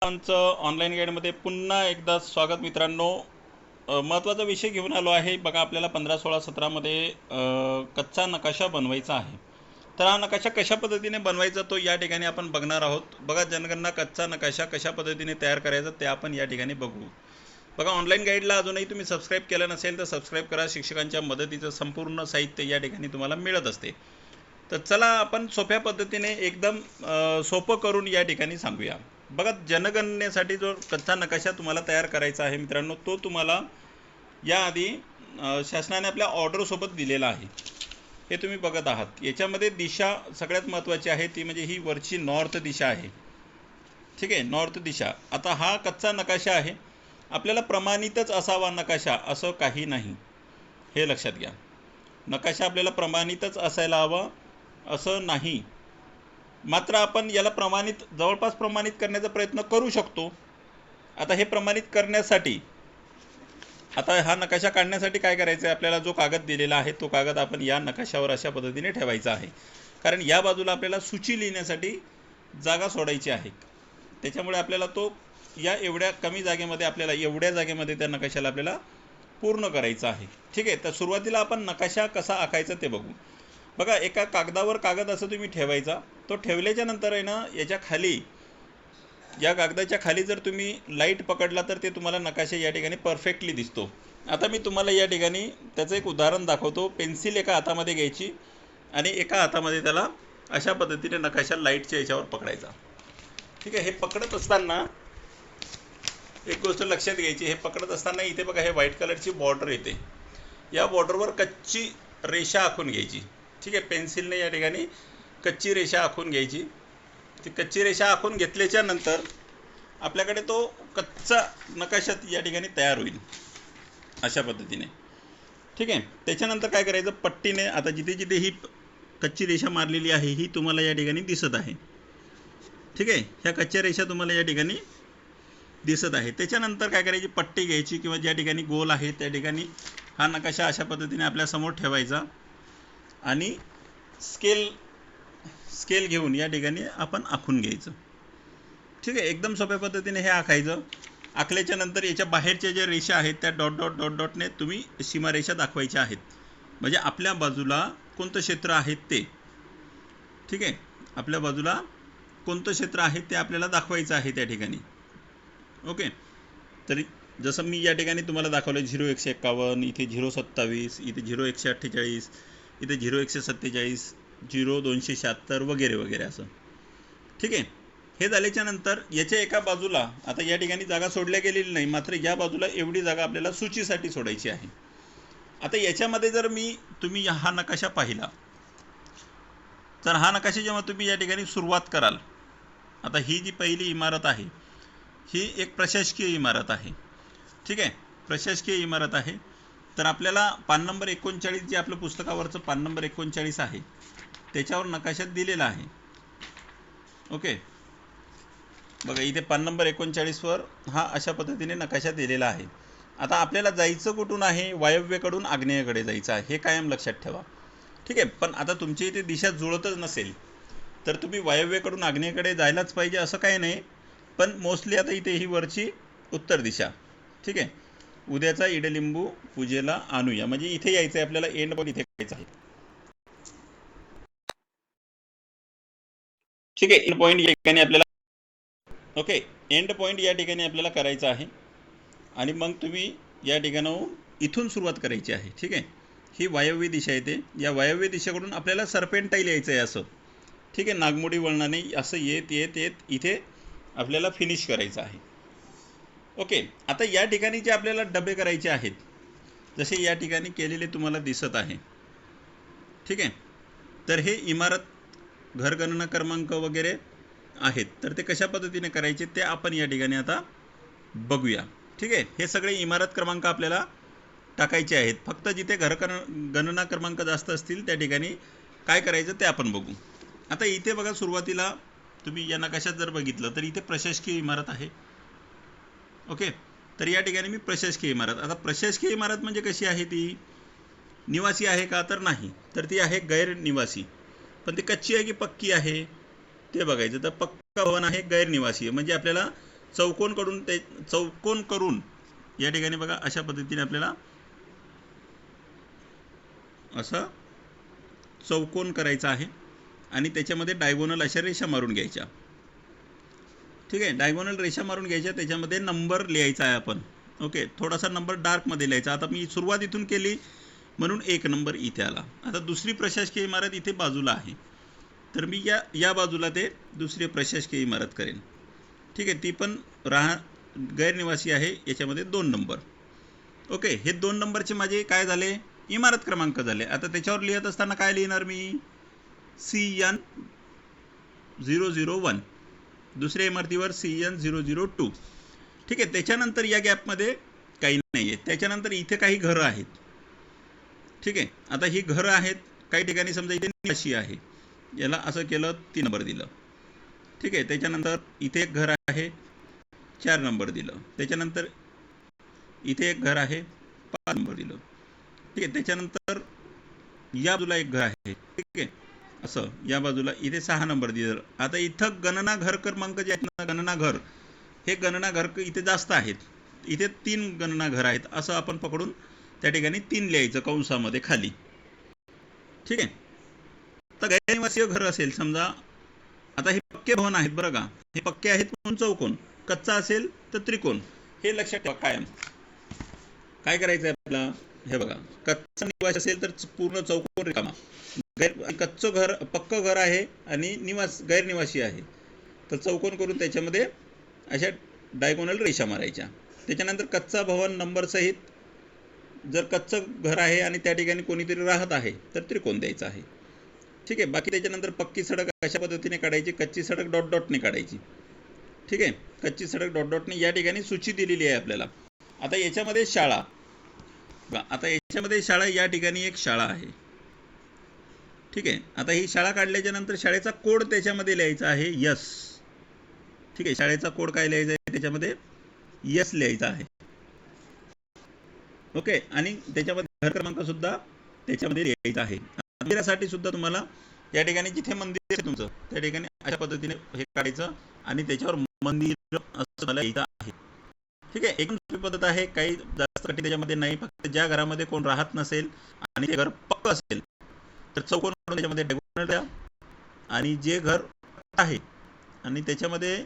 आमचं ऑनलाईन गाईडमध्ये पुन्हा एकदा स्वागत मित्रांनो. महत्त्वाचा विषय घेऊन आलो आहे बघा. आपल्याला 15, 16, 17मध्ये कच्चा नकाशा बनवायचा आहे. तर हा नकाशा कशा पद्धतीने बनवायचा तो या ठिकाणी आपण बघणार आहोत. बघा, जनगणना कच्चा नकाशा कशा पद्धतीने तयार करायचा ते आपण या ठिकाणी बघू. बघा, ऑनलाईन गाईडला अजूनही तुम्ही सबस्क्राईब केलं नसेल तर सबस्क्राईब करा. शिक्षकांच्या मदतीचं संपूर्ण साहित्य या ठिकाणी तुम्हाला मिळत असते. तर चला आपण सोप्या पद्धतीने एकदम सोपं करून या ठिकाणी सांगूया. बघा, जनगणनेसाठी जो कच्चा नकाशा तुम्हाला तयार करायचा आहे मित्रांनो, तो तुम्हाला याआधी शासनाने आपल्या ऑर्डरसोबत दिलेला आहे. हे तुम्ही बघत आहात. याच्यामध्ये दिशा सगळ्यात महत्त्वाची आहे, ती म्हणजे ही वरची नॉर्थ दिशा आहे. ठीक आहे, नॉर्थ दिशा. आता हा कच्चा नकाशा आहे. आपल्याला प्रमाणितच असावा नकाशा असं काही नाही, हे लक्षात घ्या. नकाशा आपल्याला प्रमाणितच असायला हवा असं नाही. मात्र आपण याला जवळपास प्रमाणित करण्याचा प्रयत्न करू शकतो. आता हे प्रमाणित करण्यासाठी, आता हा नकाशा काढण्यासाठी काय करायचं आहे, आपल्याला जो कागद दिलेला आहे तो कागद आपण या नकाशावर अशा पद्धतीने ठेवायचा आहे. कारण या बाजूला आपल्याला सूची लिहिण्यासाठी जागा सोडायची आहे. त्याच्यामुळे आपल्याला तो या एवढ्या कमी जागेमध्ये, आपल्याला एवढ्या जागेमध्ये त्या नकाशाला आपल्याला पूर्ण करायचं आहे. ठीक आहे, तर सुरुवातीला आपण नकाशा कसा आखायचा ते बघू. बघा, एका कागदावर कागद असं तुम्ही ठेवायचा. तो ठेवल्याच्या नंतर आहे ना, याच्या खाली, या कागदाच्या खाली जर तुम्ही लाईट पकडला तर ते तुम्हाला नकाशा या ठिकाणी परफेक्टली दिसतो. आता मी तुम्हाला या ठिकाणी त्याचं एक उदाहरण दाखवतो. पेन्सिल एका हातामध्ये घ्यायची आणि एका हातामध्ये त्याला अशा पद्धतीने नकाशा लाईटच्या याच्यावर पकडायचा. ठीक आहे, हे पकडत असताना एक गोष्ट लक्षात घ्यायची. हे पकडत असताना इथे बघा, हे व्हाईट कलरची बॉर्डर येते. या बॉर्डरवर कच्ची रेषा आखून घ्यायची. ठीक आहे, पेन्सिलने या ठिकाणी कच्ची रेषा आखून घ्यायची. ती कच्ची रेषा आखून घेतल्याच्या नंतर आपल्याकडे तो कच्चा नकाशा या ठिकाणी तयार होईल अशा पद्धतीने. ठीक आहे, त्याच्यानंतर काय करायचं, पट्टीने आता जिथे जिथे ही कच्ची रेषा मारलेली आहे ही तुम्हाला या ठिकाणी दिसत आहे. ठीक आहे, ह्या कच्च्या रेषा तुम्हाला या ठिकाणी दिसत आहे. त्याच्यानंतर काय करायची, पट्टी घ्यायची किंवा ज्या ठिकाणी गोल आहे त्या ठिकाणी हा नकाशा अशा पद्धतीने आपल्यासमोर ठेवायचा आणि स्केल घेऊन या ठिकाणी आपण आखून घ्यायचं. ठीक आहे, एकदम सोप्या पद्धतीने हे आखायचं. आखल्याच्या नंतर याच्या बाहेरच्या ज्या रेषा आहेत त्या डॉट डॉट डॉट डॉटने तुम्ही सीमारेषा दाखवायच्या आहेत. म्हणजे आपल्या बाजूला कोणतं क्षेत्र आहे ते. ठीक आहे, आपल्या बाजूला कोणतं क्षेत्र आहे ते आपल्याला दाखवायचं आहे त्या ठिकाणी. ओके, तरी जसं मी या ठिकाणी तुम्हाला दाखवलं 0,151, इथे 0,27, इथे 0,148, इथे 0,147, 0,276 वगैरे वगैरे असं. ठीक आहे, हे झाल्याच्या नंतर याच्या एका बाजूला आता या ठिकाणी जागा सोडल्या गेलेली नाही, मात्र या बाजूला एवढी जागा आपल्याला सूचीसाठी सोडायची आहे. आता याच्यामध्ये जर तुम्ही हा नकाशा पाहिला तर हा नकाशा जेव्हा तुम्ही या ठिकाणी सुरुवात कराल, आता ही जी पहिली इमारत आहे ही एक प्रशासकीय इमारत आहे. ठीक आहे, प्रशासकीय इमारत आहे. तर आपल्याला पान नंबर 39, जे आपलं पुस्तकावरचं पान नंबर 39 आहे त्याच्यावर नकाशात दिलेला आहे. ओके, बघा इथे पान नंबर 39वर हा अशा पद्धतीने नकाशा दिलेला आहे. आता आपल्याला जायचं कुठून आहे, वायव्येकडून आग्नेयेकडे जायचं आहे, हे कायम लक्षात ठेवा. ठीक आहे, पण आता तुमची इथे दिशा जुळतच नसेल तर तुम्ही वायव्येकडून आग्नेयेकडे जायलाच पाहिजे असं काही नाही. पण मोस्टली आता इथे ही वरची उत्तर दिशा. ठीक आहे, उद्याचा इडलिंबू पूजेला आणूया, म्हणजे इथे यायचं आहे आपल्याला, एंड पण इथे करायचं आहे. ठीक आहे, एंड पॉईंट या ठिकाणी आपल्याला, ओके, एंड पॉईंट या ठिकाणी आपल्याला करायचं आहे आणि मग तुम्ही या ठिकाणाहून इथून सुरुवात करायची आहे. ठीक आहे, ही वायव्य दिशा येते. या वायव्य दिशेकडून आपल्याला सर्पेंटाईल यायचं आहे असं. ठीक आहे, नागमोडी वळणाने असं येत येत येत इथे आपल्याला फिनिश करायचं आहे. ओके, आता या ठिकाणी जे आपल्याला डबे करायचे आहेत जसे या ठिकाणी केलेले तुम्हाला दिसत आहे. ठीक आहे, तर हे इमारत घरगणना क्रमांक वगैरे आहेत, तर ते कशा पद्धतीने करायचे ते आपण या ठिकाणी आता बघूया. ठीक आहे, हे सगळे इमारत क्रमांक आपल्याला टाकायचे आहेत. फक्त जिथे गणना क्रमांक जास्त असतील त्या ठिकाणी काय करायचं ते आपण बघू. आता इथे बघा, सुरुवातीला तुम्ही या नकाशात जर बघितलं तर इथे प्रशासकीय इमारत आहे. ओके, तर या ठिकाणी मी प्रशासकीय इमारत, आता प्रशासकीय इमारत म्हणजे कशी आहे, ती निवासी आहे का, तर नाही, तर ती आहे गैरनिवासी. पण ती कच्ची आहे की पक्की आहे ते बघायचं. तर पक्का भवन आहे, गैरनिवासी आहे, म्हणजे आपल्याला चौकोन करून या ठिकाणी बघा अशा पद्धतीने आपल्याला असा चौकोन करायचा आहे आणि त्याच्यामध्ये डायगोनल अशा रेषा मारून घ्यायच्या. ठीक आहे, डायगोनल रेषा मारून घ्यायच्या, त्याच्यामध्ये नंबर लिहायचा आहे आपण. ओके, थोडासा नंबर डार्कमध्ये लिहायचा. आता मी सुरुवात इथून केली म्हणून 1 नंबर इथे आला. आता दुसरी प्रशासकीय इमारत इथे बाजूला आहे, तर मी या बाजूला ते दुसरी प्रशासकीय इमारत करेन. ठीक आहे, ती पण गैरनिवासी आहे, याच्यामध्ये 2 नंबर. ओके, हे 2 नंबरचे माझे काय झाले, इमारत क्रमांक झाले. आता त्याच्यावर लिहित असताना काय लिहिणार मी, CN001, दुसऱ्या इमारतीवर CN002. ठीक आहे, त्याच्यानंतर या गॅपमध्ये काही नाही आहे. त्याच्यानंतर इथे काही घरं आहेत. ठीक आहे, आता ही घरं आहेत, काही ठिकाणी समजा इथे निवासी आहे, याला असं केलं 3 नंबर दिलं. ठीक आहे, त्याच्यानंतर इथे एक घर आहे, 4 नंबर दिलं. त्याच्यानंतर इथे एक घर आहे, 5 नंबर दिलं. ठीक आहे, त्याच्यानंतर या बाजूला एक घर आहे. ठीक आहे, असं या बाजूला इथे 6 नंबर दिलं. आता इथं गणना घर क्रमांक जे आहेत ना, गणना घर, हे गणना घर इथे जास्त आहेत, इथे 3 गणना घर आहेत, असं आपण पकडून त्या ठिकाणी 3 लिहायचं कंसामध्ये खाली. ठीक आहे, तर गैरनिवासी घर असेल समजा, आता हे पक्के भवन आहेत बरं का, हे पक्के आहेत म्हणून चौकोन, कच्चा असेल तर त्रिकोण, हे लक्षात ठेवा कायम. काय करायचं आहे आपल्याला, हे बघा, कच्चा निवासी असेल तर पूर्ण चौकोन रिकामा, कच्चं घर पक्क घर आहे आणि गैरनिवासी आहे तर चौकोन करून त्याच्यामध्ये अशा डायगोनल रेषा मारायच्या. त्याच्यानंतर कच्चा भवन नंबर सहित, जर कच्चं घर आहे आणि त्या ठिकाणी कोणीतरी राहत आहे तर त्रिकोण द्यायचा आहे. ठीक आहे, बाकी त्याच्यानंतर पक्की सडक अशा पद्धतीने काढायची, कच्ची सडक डॉट डॉटने काढायची. ठीक आहे, कच्ची सडक डॉट डॉटने या ठिकाणी सूची दिलेली आहे आपल्याला. आता याच्यामध्ये शाळा, आता याच्यामध्ये शाळा, या ठिकाणी एक शाळा आहे. ठीक आहे, आता ही शाळा काढल्याच्या नंतर शाळेचा कोड त्याच्यामध्ये लिहायचा आहे, यस. ठीक आहे, शाळेचा कोड काय लिहायचा आहे, त्याच्यामध्ये यस लिहायचा आहे. ओके, आणि त्याच्यामध्ये घर क्रमांक सुद्धा त्याच्यामध्ये लिहायचा आहे. मंदिरासाठी सुद्धा तुम्हाला या ठिकाणी जिथे मंदिर आहे तुमचं त्या ठिकाणी अशा पद्धतीने हे काढायचं आणि त्याच्यावर मंदिर असं मला लिहायचं आहे. ठीक आहे, एकदम सोपी पद्धत आहे, काही जास्त कठीण त्याच्यामध्ये नाही. फक्त ज्या घरामध्ये कोण राहत नसेल आणि ते घर पक्क असेल तर चौकोन करून त्याच्यामध्ये डायगोनल द्या, आणि जे घर आहे आणि त्याच्यामध्ये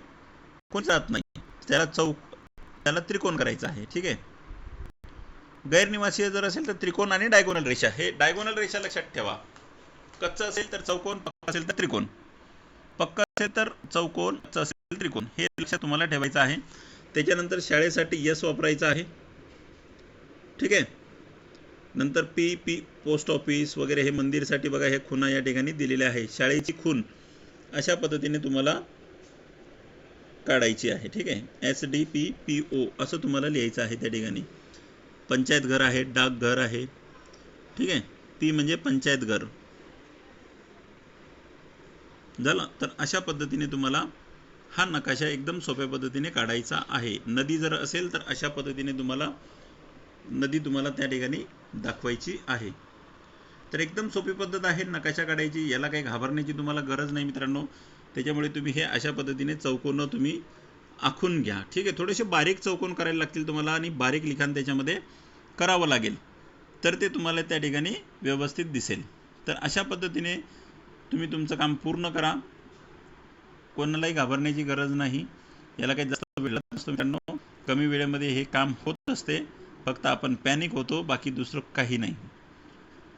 कोण राहत नाही त्याला त्रिकोण करायचं आहे. ठीक आहे, गैरनिवासी जर असेल तर त्रिकोण आणि डायगोनल रेषा, हे डायगोनल रेषा लक्षात ठेवा. कच्चं असेल तर चौकोन, पक्का असेल तर त्रिकोण, पक्का असेल तर चौकोन, कच्चं असेल तर त्रिकोण, हे लक्षात तुम्हाला ठेवायचं आहे. त्याच्यानंतर शाळेसाठी यस वापरायचं आहे. ठीक आहे, नंतर पी पोस्ट ऑफिस वगैरे, हे मंदिरसाठी बघा हे खुणा या ठिकाणी दिलेल्या आहे, शाळेची खूण अशा पद्धतीने तुम्हाला काढायची आहे. ठीक आहे, SDP PO असं तुम्हाला लिहायचं आहे त्या ठिकाणी. पंचायत घर आहे, डाकघर आहे. ठीक आहे, P म्हणजे पंचायत घर झालं. तर अशा पद्धतीने तुम्हाला हा नकाशा एकदम सोप्या पद्धतीने काढायचा आहे. नदी जर असेल तर अशा पद्धतीने तुम्हाला नदी त्या ठिकाणी दाखवायची आहे. तर एकदम सोपी पद्धत आहे नकाशा काढायची, याला काही घाबरण्याची तुम्हाला गरज नाही मित्रांनो. त्याच्यामुळे तुम्ही हे अशा पद्धतीने चौकोन तुम्ही आखून घ्या. ठीक आहे, थोडेसे बारीक चौकोन करायला लागतील तुम्हाला आणि बारीक लिखाण त्याच्यामध्ये करावं लागेल, तर ते तुम्हाला त्या ठिकाणी व्यवस्थित दिसेल. तर अशा पद्धतीने तुम्ही तुमचं काम पूर्ण करा, कोणालाही घाबरण्याची गरज नाही. याला काही जास्त वेळ लागत नसतो मित्रांनो, कमी वेळेमध्ये हे काम होत असते, फक्त आपण पॅनिक होतो, बाकी दुसरं काही नाही.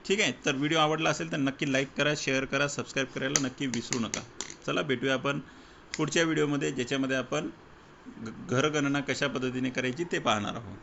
ठीक आहे, तर व्हिडिओ आवडला असेल तर नक्की लाईक करा, शेअर करा, सबस्क्राईब करायला नक्की विसरू नका. चला भेटूया आपण पुढच्या व्हिडिओमध्ये, ज्याच्यामध्ये आपण घरगणना कशा पद्धतीने करायची ते पाहणार आहोत.